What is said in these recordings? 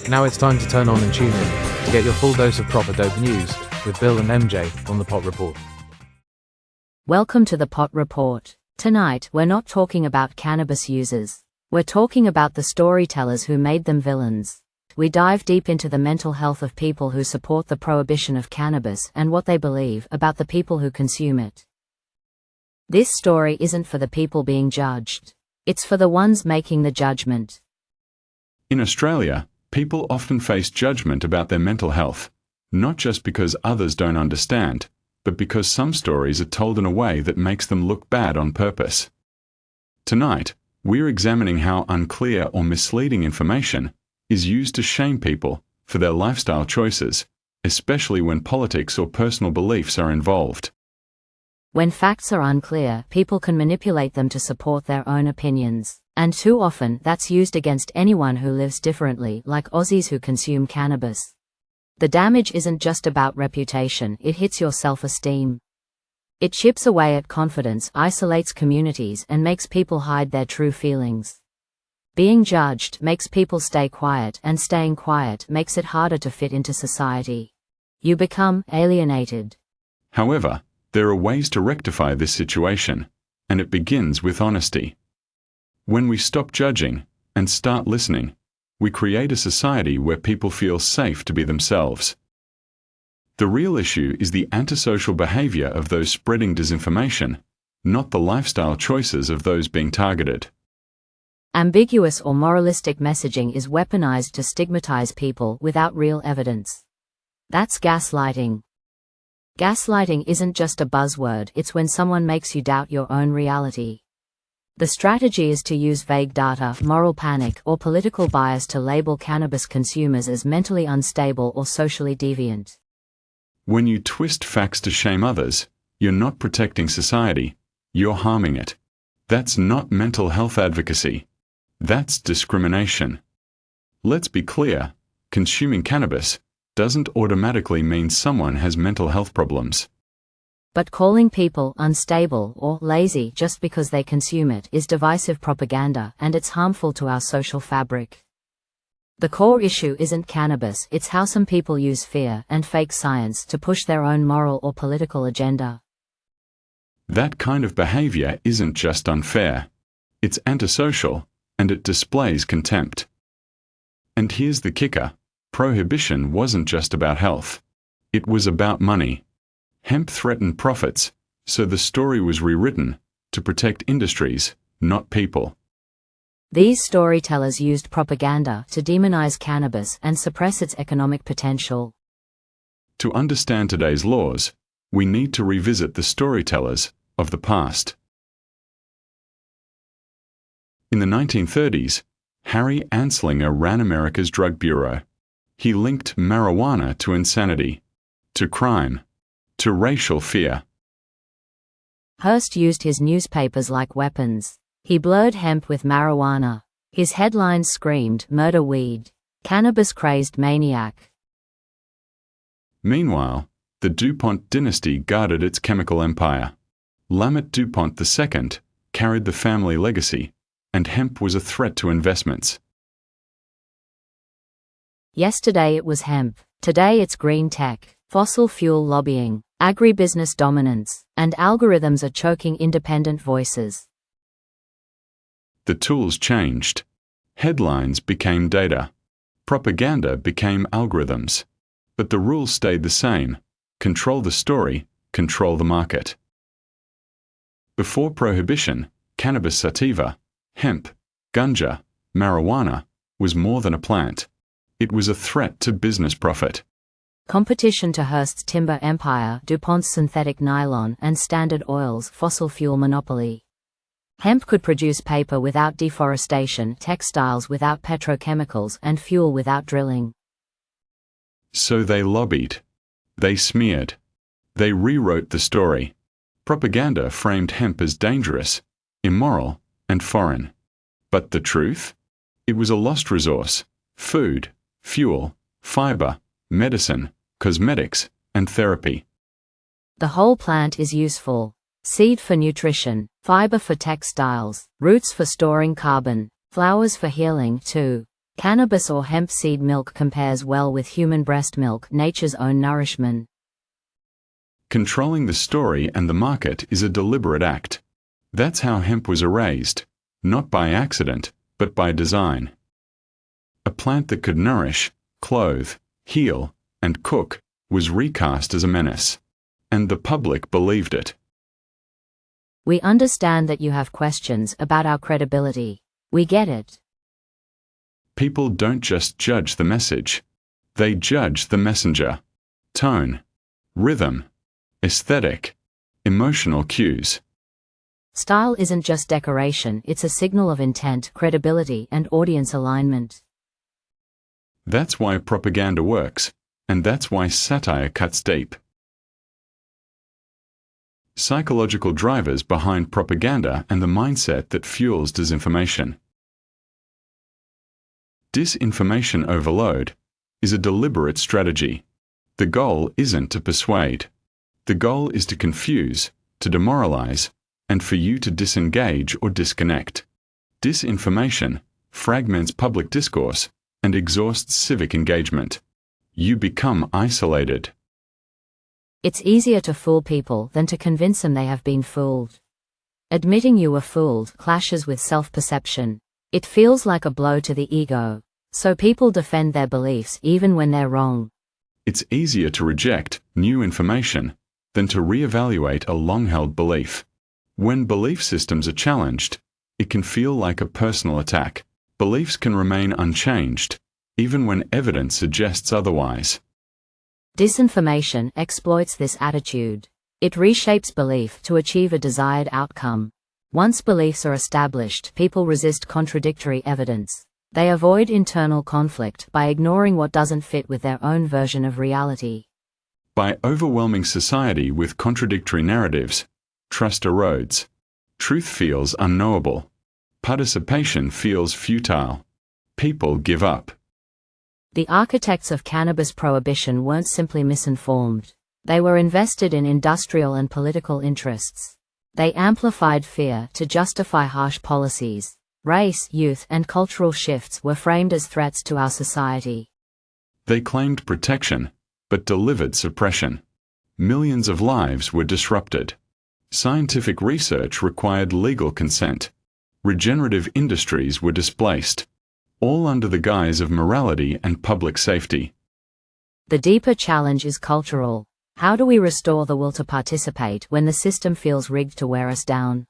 Now it's time to turn on and tune in to get your full dose of proper dope news with Bill and MJ on the Pot Report. Welcome to the Pot Report. Tonight, we're not talking about cannabis users. We're talking about the storytellers who made them villains. We dive deep into the mental health of people who support the prohibition of cannabis and what they believe about the people who consume it. This story isn't for the people being judged. It's for the ones making the judgment. In Australia, people often face judgment about their mental health, not just because others don't understand, but because some stories are told in a way that makes them look bad on purpose. Tonight, we're examining how unclear or misleading information is used to shame people for their lifestyle choices, especially when politics or personal beliefs are involved. When facts are unclear, people can manipulate them to support their own opinions. And too often, that's used against anyone who lives differently, like Aussies who consume cannabis. The damage isn't just about reputation, it hits your self-esteem. It chips away at confidence, isolates communities, and makes people hide their true feelings. Being judged makes people stay quiet, and staying quiet makes it harder to fit into society. You become alienated. However, there are ways to rectify this situation, and it begins with honesty. When we stop judging and start listening, we create a society where people feel safe to be themselves. The real issue is the antisocial behavior of those spreading disinformation, not the lifestyle choices of those being targeted. Ambiguous or moralistic messaging is weaponized to stigmatize people without real evidence. That's gaslighting. Gaslighting isn't just a buzzword, it's when someone makes you doubt your own reality. The strategy is to use vague data, moral panic, or political bias to label cannabis consumers as mentally unstable or socially deviant. When you twist facts to shame others, you're not protecting society, you're harming it. That's not mental health advocacy. That's discrimination. Let's be clear, consuming cannabis doesn't automatically mean someone has mental health problems. But calling people unstable or lazy just because they consume it is divisive propaganda, and it's harmful to our social fabric. The core issue isn't cannabis, it's how some people use fear and fake science to push their own moral or political agenda. That kind of behavior isn't just unfair. It's antisocial, and it displays contempt. And here's the kicker. Prohibition wasn't just about health. It was about money. Hemp threatened profits, so the story was rewritten to protect industries, not people. These storytellers used propaganda to demonize cannabis and suppress its economic potential. To understand today's laws, we need to revisit the storytellers of the past. In the 1930s, Harry Anslinger ran America's Drug Bureau. He linked marijuana to insanity, to crime, to racial fear. Hearst used his newspapers like weapons. He blurred hemp with marijuana. His headlines screamed, "Murder weed. Cannabis-crazed maniac." Meanwhile, the DuPont dynasty guarded its chemical empire. Lamont DuPont II carried the family legacy, and hemp was a threat to investments. Yesterday it was hemp. Today it's green tech, fossil fuel lobbying, agribusiness dominance, and algorithms are choking independent voices. The tools changed. Headlines became data. Propaganda became algorithms. But the rules stayed the same. Control the story, control the market. Before prohibition, cannabis sativa, hemp, ganja, marijuana was more than a plant. It was a threat to business profit. Competition to Hearst's timber empire, DuPont's synthetic nylon, and Standard Oil's fossil fuel monopoly. Hemp could produce paper without deforestation, textiles without petrochemicals, and fuel without drilling. So they lobbied. They smeared. They rewrote the story. Propaganda framed hemp as dangerous, immoral, and foreign. But the truth? It was a lost resource: food, fuel, fiber, medicine, cosmetics, and therapy. The whole plant is useful. Seed for nutrition, fiber for textiles, roots for storing carbon, flowers for healing too. Cannabis or hemp seed milk compares well with human breast milk, nature's own nourishment. Controlling the story and the market is a deliberate act. That's how hemp was erased, not by accident, but by design. A plant that could nourish, clothe, heal, and cook was recast as a menace. And the public believed it. We understand that you have questions about our credibility. We get it. People don't just judge the message. They judge the messenger. Tone, rhythm, aesthetic, emotional cues. Style isn't just decoration, it's a signal of intent, credibility, and audience alignment. That's why propaganda works, and that's why satire cuts deep. Psychological drivers behind propaganda and the mindset that fuels disinformation. Disinformation overload is a deliberate strategy. The goal isn't to persuade. The goal is to confuse, to demoralize, and for you to disengage or disconnect. Disinformation fragments public discourse and exhausts civic engagement. You become isolated. It's easier to fool people than to convince them they have been fooled. Admitting you were fooled clashes with self-perception. It feels like a blow to the ego. So people defend their beliefs even when they're wrong. It's easier to reject new information than to reevaluate a long-held belief. When belief systems are challenged, it can feel like a personal attack. Beliefs can remain unchanged, even when evidence suggests otherwise. Disinformation exploits this attitude. It reshapes belief to achieve a desired outcome. Once beliefs are established, people resist contradictory evidence. They avoid internal conflict by ignoring what doesn't fit with their own version of reality. By overwhelming society with contradictory narratives, trust erodes. Truth feels unknowable. Participation feels futile. People give up. The architects of cannabis prohibition weren't simply misinformed. They were invested in industrial and political interests. They amplified fear to justify harsh policies. Race, youth, and cultural shifts were framed as threats to our society. They claimed protection, but delivered suppression. Millions of lives were disrupted. Scientific research required legal consent. Regenerative industries were displaced, all under the guise of morality and public safety. The deeper challenge is cultural. How do we restore the will to participate when the system feels rigged to wear us down?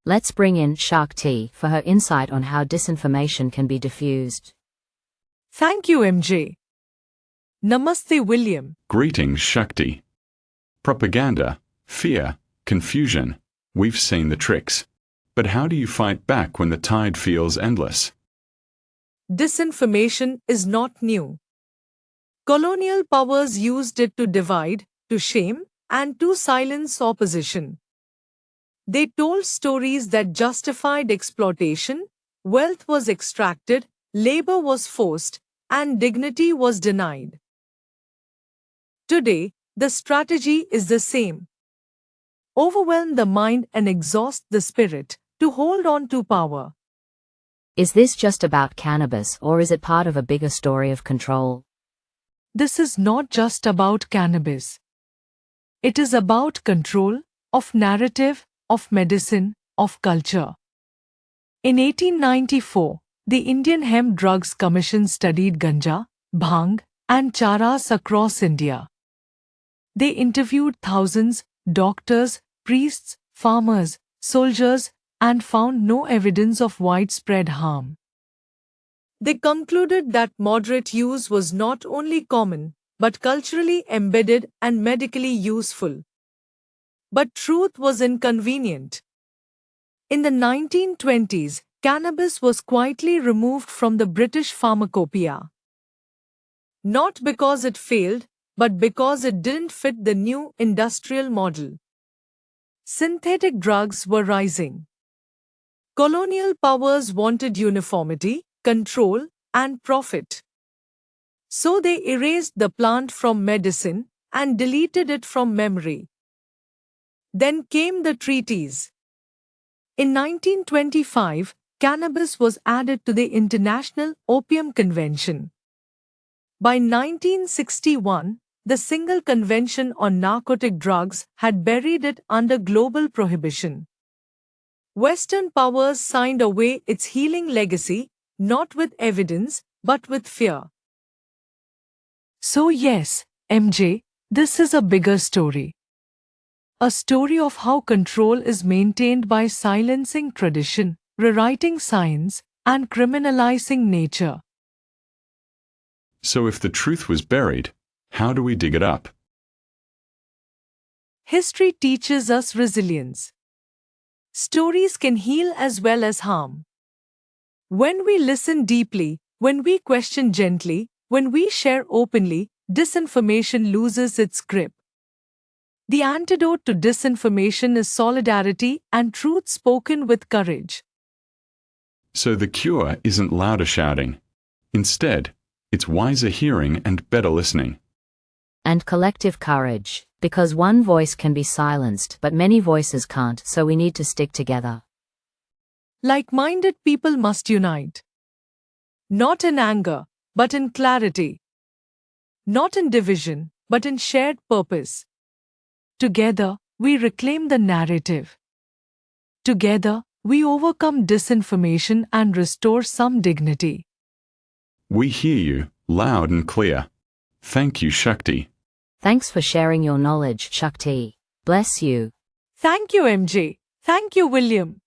Let's bring in Shakti for her insight on how disinformation can be diffused. Thank you, MJ. Namaste, William. Greetings, Shakti. Propaganda, fear, confusion. We've seen the tricks. But how do you fight back when the tide feels endless? Disinformation is not new. Colonial powers used it to divide, to shame, and to silence opposition. They told stories that justified exploitation, wealth was extracted, labor was forced, and dignity was denied. Today, the strategy is the same. Overwhelm the mind and exhaust the spirit to hold on to power. Is this just about cannabis, or is it part of a bigger story of control? This is not just about cannabis. It is about control, of narrative, of medicine, of culture. In 1894, the Indian Hemp Drugs Commission studied ganja, bhang, and charas across India. They interviewed thousands, doctors, priests, farmers, soldiers, and found no evidence of widespread harm. They concluded that moderate use was not only common, but culturally embedded and medically useful. But truth was inconvenient. In the 1920s, cannabis was quietly removed from the British pharmacopoeia. Not because it failed, but because it didn't fit the new industrial model. Synthetic drugs were rising. Colonial powers wanted uniformity, control, and profit. So they erased the plant from medicine and deleted it from memory. Then came the treaties. In 1925, cannabis was added to the International Opium Convention. By 1961, the single convention on narcotic drugs had buried it under global prohibition. Western powers signed away its healing legacy, not with evidence, but with fear. So yes, MJ, this is a bigger story. A story of how control is maintained by silencing tradition, rewriting science, and criminalizing nature. So if the truth was buried, how do we dig it up? History teaches us resilience. Stories can heal as well as harm. When we listen deeply, when we question gently, when we share openly, disinformation loses its grip. The antidote to disinformation is solidarity and truth spoken with courage. So the cure isn't louder shouting. Instead, it's wiser hearing and better listening. And collective courage, because one voice can be silenced but many voices can't, so we need to stick together. Like-minded people must unite. Not in anger, but in clarity. Not in division, but in shared purpose. Together, we reclaim the narrative. Together, we overcome disinformation and restore some dignity. We hear you, loud and clear. Thank you, Shakti. Thanks for sharing your knowledge, Shakti. Bless you. Thank you, MJ. Thank you, William.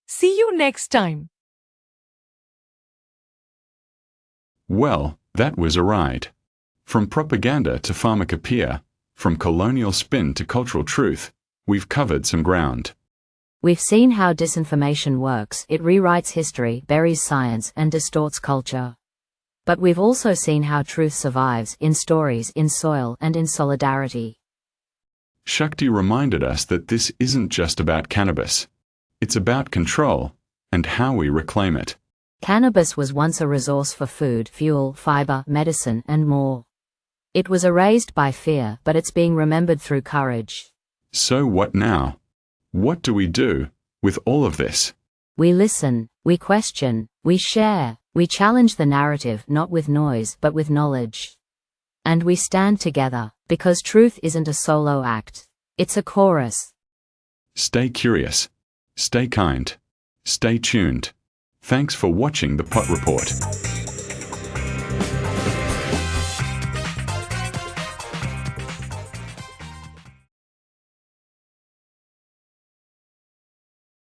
See you next time. Well, that was a ride. From propaganda to pharmacopoeia, from colonial spin to cultural truth, we've covered some ground. We've seen how disinformation works. It rewrites history, buries science, and distorts culture. But we've also seen how truth survives in stories, in soil, and in solidarity. Shakti reminded us that this isn't just about cannabis. It's about control and how we reclaim it. Cannabis was once a resource for food, fuel, fiber, medicine, and more. It was erased by fear, but it's being remembered through courage. So what now? What do we do with all of this? We listen, we question, we share, we challenge the narrative not with noise but with knowledge. And we stand together, because truth isn't a solo act. It's a chorus. Stay curious. Stay kind. Stay tuned. Thanks for watching the Pot Report.